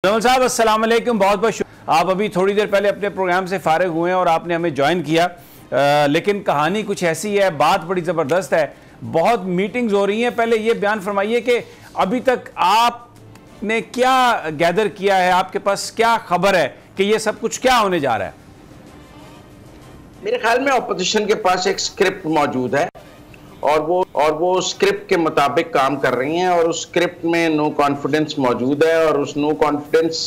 नवल साहब अस्सलाम वालेकुम, बहुत बहुत शुक्रिया। आप अभी थोड़ी देर पहले अपने प्रोग्राम से फारिग हुए हैं और आपने हमें ज्वाइन किया, लेकिन कहानी कुछ ऐसी है, बात बड़ी ज़बरदस्त है, बहुत मीटिंग्स हो रही हैं। पहले ये बयान फरमाइए कि अभी तक आपने क्या गैदर किया है, आपके पास क्या खबर है कि ये सब कुछ क्या होने जा रहा है? मेरे ख्याल में अपोजिशन के पास एक स्क्रिप्ट मौजूद है और वो स्क्रिप्ट के मुताबिक काम कर रही हैं और उस स्क्रिप्ट में नो कॉन्फिडेंस मौजूद है और उस नो कॉन्फिडेंस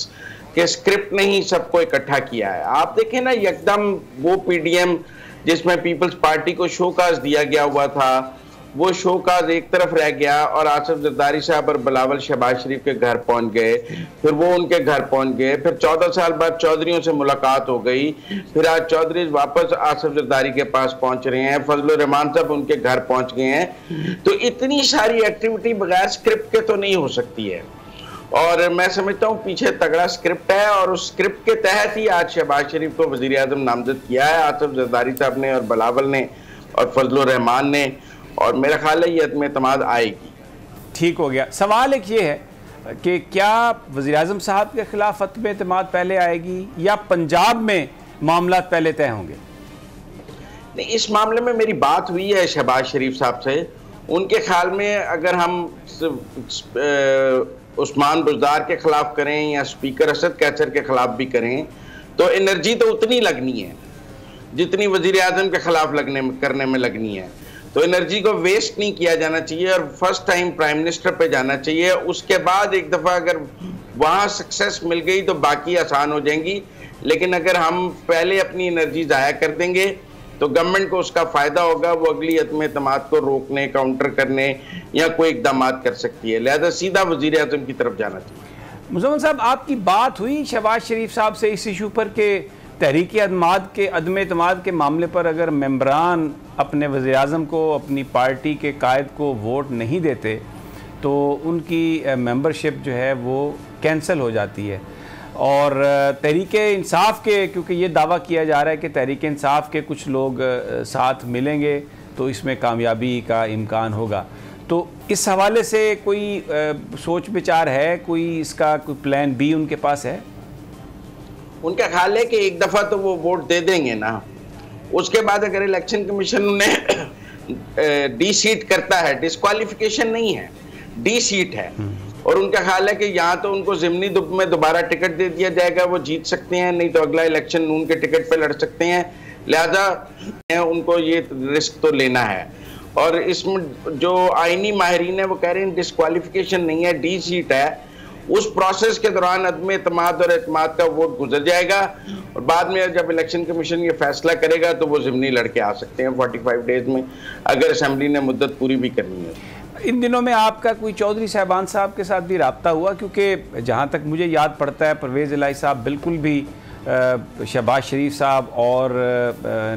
के स्क्रिप्ट ने ही सबको इकट्ठा किया है। आप देखें ना, एकदम वो पीडीएम जिसमें पीपल्स पार्टी को शोकाज दिया गया हुआ था, वो शोकाज एक तरफ रह गया और आसिफ जरदारी साहब और बिलावल शहबाज शरीफ के घर पहुंच गए, फिर वो उनके घर पहुंच गए, फिर 14 साल बाद चौधरियों से मुलाकात हो गई, फिर आज चौधरी वापस आसिफ जरदारी के पास पहुंच रहे हैं, फजलुर रहमान साहब उनके घर पहुंच गए हैं। तो इतनी सारी एक्टिविटी बगैर स्क्रिप्ट के तो नहीं हो सकती है और मैं समझता हूँ पीछे तगड़ा स्क्रिप्ट है और उस स्क्रिप्ट के तहत ही आज शहबाज शरीफ को वजीर आजम नामजद किया है आसिफ जरदारी साहब ने और बिलावल ने और फजलुर रहमान ने, और मेरा ख्याल है ये अदम एतमाद आएगी। ठीक हो गया। सवाल एक ये है कि क्या वज़ीर आज़म साहब के खिलाफ अदम एतमाद पहले आएगी या पंजाब में मामला पहले तय होंगे? नहीं, इस मामले में मेरी बात हुई है शहबाज शरीफ साहब से। उनके ख्याल में अगर हम उस्मान बुज़दार के खिलाफ करें या स्पीकर असद कैसर के खिलाफ भी करें तो एनर्जी तो उतनी लगनी है जितनी वज़ीर आज़म के खिलाफ करने में लगनी है। तो एनर्जी को वेस्ट नहीं किया जाना चाहिए और फर्स्ट टाइम प्राइम मिनिस्टर पे जाना चाहिए। उसके बाद एक दफ़ा अगर वहाँ सक्सेस मिल गई तो बाकी आसान हो जाएंगी, लेकिन अगर हम पहले अपनी एनर्जी ज़ाया कर देंगे तो गवर्नमेंट को उसका फ़ायदा होगा, वो अगली अदम एतमाद को रोकने, काउंटर करने या कोई इक़दाम कर सकती है। लिहाजा सीधा वज़ीर आज़म की तरफ जाना चाहिए। मुज़म्मिल साहब, आपकी बात हुई शहबाज शरीफ साहब से इस इशू पर कि तहरीक अदम एतमाद के मामले पर अगर मेंबरान अपने वज़ीर आज़म को, अपनी पार्टी के कायद को वोट नहीं देते तो उनकी मेंबरशिप जो है वो कैंसिल हो जाती है। और तहरीक इंसाफ के, क्योंकि ये दावा किया जा रहा है कि तहरीक इंसाफ के कुछ लोग साथ मिलेंगे तो इसमें कामयाबी का इम्कान होगा, तो इस हवाले से कोई सोच विचार है, कोई इसका कोई प्लान बी उनके पास है? उनका ख्याल है कि एक दफ़ा तो वो वोट दे देंगे ना, उसके बाद अगर इलेक्शन कमीशन उन्हें डी सीट करता है, डिस्क्वालिफिकेशन नहीं है, डी सीट है, और उनका ख्याल है कि यहाँ तो उनको ज़िमनी में दोबारा टिकट दे दिया जाएगा, वो जीत सकते हैं, नहीं तो अगला इलेक्शन नून के टिकट पे लड़ सकते हैं। लिहाजा उनको ये रिस्क तो लेना है। और इसमें जो आईनी माहिरीन है वो कह रहे हैं डिस्क्वालिफिकेशन नहीं है, डी सीट है। उस प्रोसेस के दौरान अदम एतमाद और एतमाद का वोट गुजर जाएगा और बाद में जब इलेक्शन कमीशन ये फैसला करेगा तो वो ज़िमनी लड़के आ सकते हैं 45 डेज में, अगर असम्बली ने मुद्दत पूरी भी करनी है। इन दिनों में आपका कोई चौधरी साहबान साहब के साथ भी रब्ता हुआ? क्योंकि जहाँ तक मुझे याद पड़ता है परवेज़ इलाही साहब बिल्कुल भी शहबाज शरीफ साहब और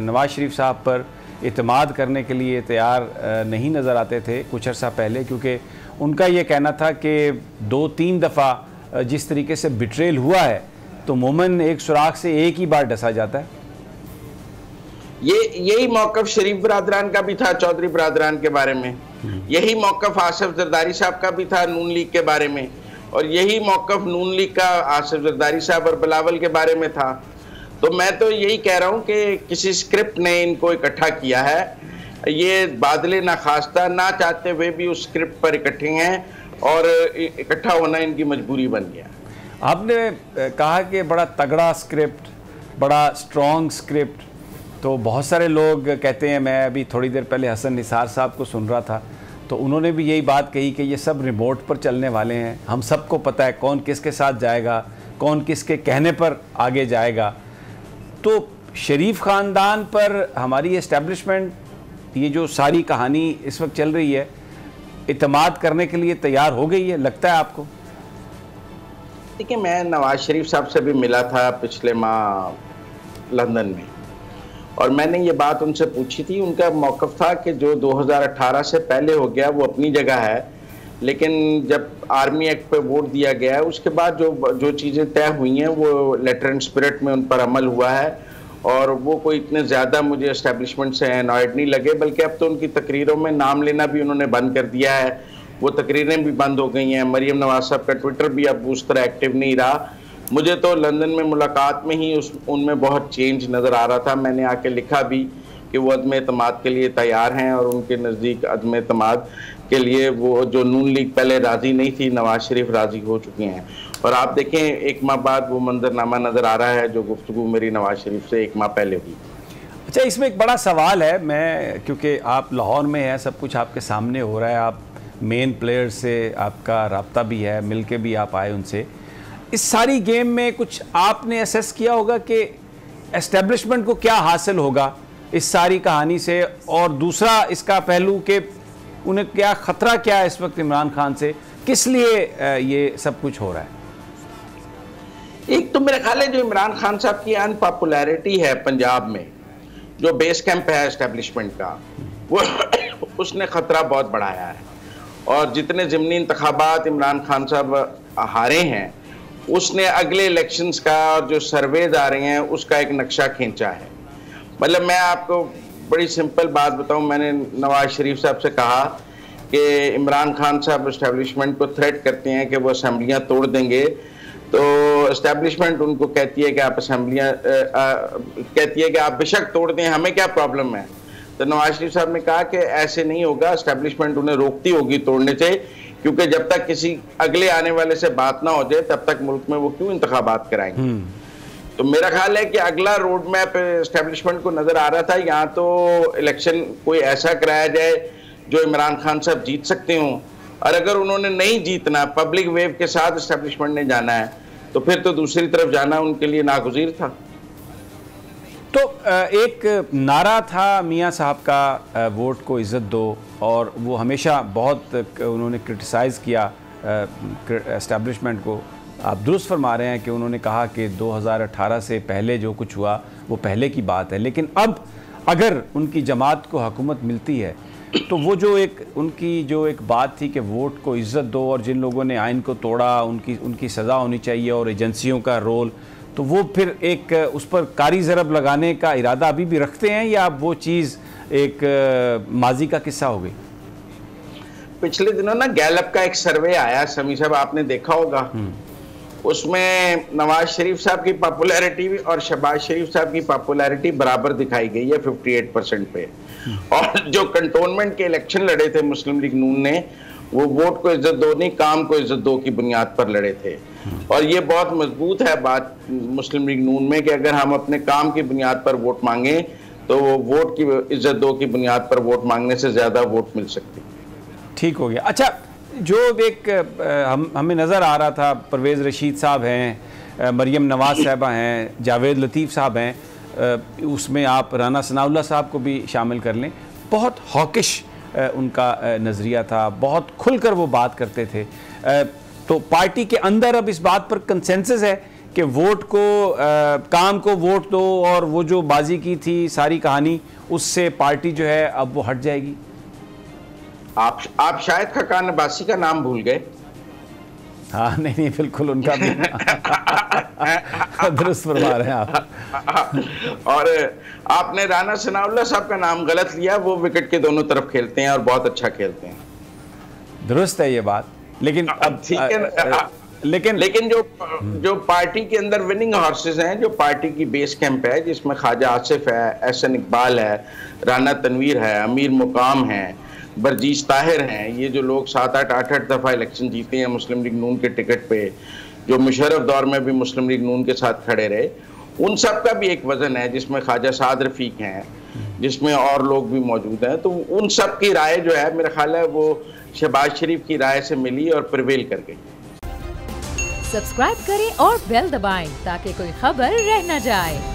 नवाज शरीफ साहब पर एतमाद करने के लिए तैयार नहीं नज़र आते थे कुछ अर्सा पहले, क्योंकि उनका ये कहना था कि 2-3 दफ़ा जिस तरीके से बिट्रेल हुआ है तो मोमन एक सुराख से एक ही बार डसा जाता है। यही मौक़िफ़ शरीफ बरादरान का भी था चौधरी बरादरान के बारे में, यही मौक़िफ़ आसिफ जरदारी साहब का भी था नून लीग के बारे में, और यही मौक़िफ़ नून लीग का आसिफ जरदारी साहब और बिलावल के बारे में था। तो मैं तो यही कह रहा हूँ कि किसी स्क्रिप्ट ने इनको इकट्ठा किया है, ये बादले ना खास्ता ना चाहते हुए भी उस स्क्रिप्ट पर इकट्ठे हैं और इकट्ठा होना इनकी मजबूरी बन गया। आपने कहा कि बड़ा तगड़ा स्क्रिप्ट, बड़ा स्ट्रॉन्ग स्क्रिप्ट, तो बहुत सारे लोग कहते हैं, मैं अभी थोड़ी देर पहले हसन निसार साहब को सुन रहा था तो उन्होंने भी यही बात कही कि ये सब रिमोट पर चलने वाले हैं, हम सबको पता है कौन किसके साथ जाएगा, कौन किसके कहने पर आगे जाएगा। तो शरीफ ख़ानदान पर हमारी एस्टेब्लिशमेंट, ये जो सारी कहानी इस वक्त चल रही है, इत्मीनान करने के लिए तैयार हो गई है, लगता है आपको? देखिए, मैं नवाज शरीफ साहब से भी मिला था पिछले माह लंदन में और मैंने ये बात उनसे पूछी थी। उनका मौक़िफ़ था कि जो 2018 से पहले हो गया वो अपनी जगह है, लेकिन जब आर्मी एक्ट पे वोट दिया गया है उसके बाद जो चीज़ें तय हुई हैं वो लेटर एंड स्पिरिट में उन पर अमल हुआ है और वो कोई इतने ज़्यादा मुझे एस्टेब्लिशमेंट से एनॉयड नहीं लगे, बल्कि अब तो उनकी तकरीरों में नाम लेना भी उन्होंने बंद कर दिया है वो तकरीरें भी बंद हो गई हैं। मरीम नवाज साहब का ट्विटर भी अब उस तरह एक्टिव नहीं रहा। मुझे तो लंदन में मुलाकात में ही उनमें बहुत चेंज नज़र आ रहा था। मैंने आके लिखा भी कि वो अदम एतमाद के लिए तैयार हैं और उनके नज़दीक अदम एतमाद के लिए वो जो नून लीग पहले राज़ी नहीं थी, नवाज शरीफ राज़ी हो चुके हैं। और आप देखें 1 माह बाद वो मंजरनामा नज़र आ रहा है जो गुफ्तगू मेरी नवाज शरीफ से 1 माह पहले हुई। अच्छा, इसमें एक बड़ा सवाल है, मैं क्योंकि आप लाहौर में हैं, सब कुछ आपके सामने हो रहा है, आप मेन प्लेयर से आपका रब्ता भी है, मिल के भी आप आए उनसे, इस सारी गेम में कुछ आपने असेस किया होगा कि एस्टेब्लिशमेंट को क्या हासिल होगा इस सारी कहानी से, और दूसरा इसका पहलू कि उन्हें क्या ख़तरा क्या है इस वक्त इमरान खान से, किस लिए ये सब कुछ हो रहा है? एक तो मेरा ख्याल है जो इमरान खान साहब की अनपॉपुलैरिटी है पंजाब में, जो बेस कैंप है एस्टेब्लिशमेंट का, वो उसने ख़तरा बहुत बढ़ाया है। और जितने ज़िमनी इंतखाबात इमरान खान साहब हारे हैं, उसने अगले इलेक्शंस का और जो सर्वेज आ रहे हैं उसका एक नक्शा खींचा है। मतलब मैं आपको बड़ी सिंपल बात बताऊं, मैंने नवाज शरीफ साहब से कहा कि इमरान खान साहब एस्टेब्लिशमेंट को थ्रेट करते हैं कि वो असेंबलियां तोड़ देंगे, तो एस्टेब्लिशमेंट उनको कहती है कि आप असेंबलियां कहती है कि आप बेशक तोड़ दें, हमें क्या प्रॉब्लम है। तो नवाज शरीफ साहब ने कहा कि ऐसे नहीं होगा, एस्टेब्लिशमेंट उन्हें रोकती होगी तोड़ने से, क्योंकि जब तक किसी अगले आने वाले से बात ना हो जाए तब तक मुल्क में वो क्यों इंतखाबात कराएंगे। तो मेरा ख्याल है कि अगला रोड मैप एस्टेब्लिशमेंट को नजर आ रहा था, यहाँ तो इलेक्शन कोई ऐसा कराया जाए जो इमरान खान साहब जीत सकते हों, और अगर उन्होंने नहीं जीतना, पब्लिक वेव के साथ एस्टेब्लिशमेंट ने जाना है, तो फिर तो दूसरी तरफ जाना उनके लिए नागुज़ीर था। तो एक नारा था मियाँ साहब का, वोट को इज़्ज़त दो, और वो हमेशा बहुत उन्होंने क्रिटिसाइज़ किया एस्टेब्लिशमेंट को। आप दुरुस्त फरमा रहे हैं कि उन्होंने कहा कि 2018 से पहले जो कुछ हुआ वो पहले की बात है, लेकिन अब अगर उनकी जमात को हुकूमत मिलती है तो वो जो एक बात थी कि वोट को इज़्ज़त दो, और जिन लोगों ने आइन को तोड़ा उनकी सज़ा होनी चाहिए, और एजेंसियों का रोल, तो वो फिर एक उस पर कारी ज़रब लगाने का इरादा अभी भी रखते हैं, या वो चीज़ एक माजी का किस्सा हो गई? पिछले दिनों ना गैलप का एक सर्वे आया, समी साहब आपने देखा होगा, उसमें नवाज शरीफ साहब की पॉपुलैरिटी और शहबाज शरीफ साहब की पॉपुलैरिटी बराबर दिखाई गई है 58% पे। और जो कंटोनमेंट के इलेक्शन लड़े थे मुस्लिम लीग नून ने, वो वोट को इज्जत दो नहीं, काम को इज्जत दो की बुनियाद पर लड़े थे। और ये बहुत मजबूत है बात मुस्लिम लीग नून में कि अगर हम अपने काम की बुनियाद पर वोट मांगे तो वो वोट की इज्जत दो की बुनियाद पर वोट मांगने से ज़्यादा वोट मिल सकती। ठीक हो गया। अच्छा, जो एक हमें नज़र आ रहा था, परवेज़ रशीद साहब हैं, मरीम नवाज साहबा हैं, जावेद लतीफ़ साहब हैं, उसमें आप राना सनाउल्लाह साहब को भी शामिल कर लें, बहुत हॉकिश उनका नज़रिया था, बहुत खुलकर वो बात करते थे। तो पार्टी के अंदर अब इस बात पर कंसेंसस है कि वोट को काम को वोट दो, और वो जो बाजी की थी सारी कहानी, उससे पार्टी जो है अब वो हट जाएगी। आप शायद खकान अब्बासी का नाम भूल गए। हाँ, नहीं बिल्कुल उनका भी दुरुस्त फरमा रहे हैं आप। और आपने राना सनाउल्लाह साहब का नाम गलत लिया, वो विकेट के दोनों तरफ खेलते हैं और बहुत अच्छा खेलते हैं। दुरुस्त है ये बात, लेकिन अब ठीक है, लेकिन जो पार्टी के अंदर विनिंग हॉर्सेस हैं, जो पार्टी की बेस कैंप है, जिसमें ख्वाजा आसिफ है, एहसन इकबाल है, राना तनवीर है, अमीर मुकाम है, बरजीश ताहिर हैं, ये जो लोग 7-8 दफ़ा इलेक्शन जीते हैं मुस्लिम लीग नून के टिकट पे, जो मुशर्रफ दौर में भी मुस्लिम लीग नून के साथ खड़े रहे, उन सब का भी एक वजन है, जिसमें ख्वाजा साद रफ़ीक हैं, जिसमें और लोग भी मौजूद हैं। तो उन सब की राय जो है, मेरा ख्याल है वो शहबाज शरीफ की राय से मिली और प्रिवेल कर गई। सब्सक्राइब करें और बेल दबाएं ताकि कोई खबर रह न जाए।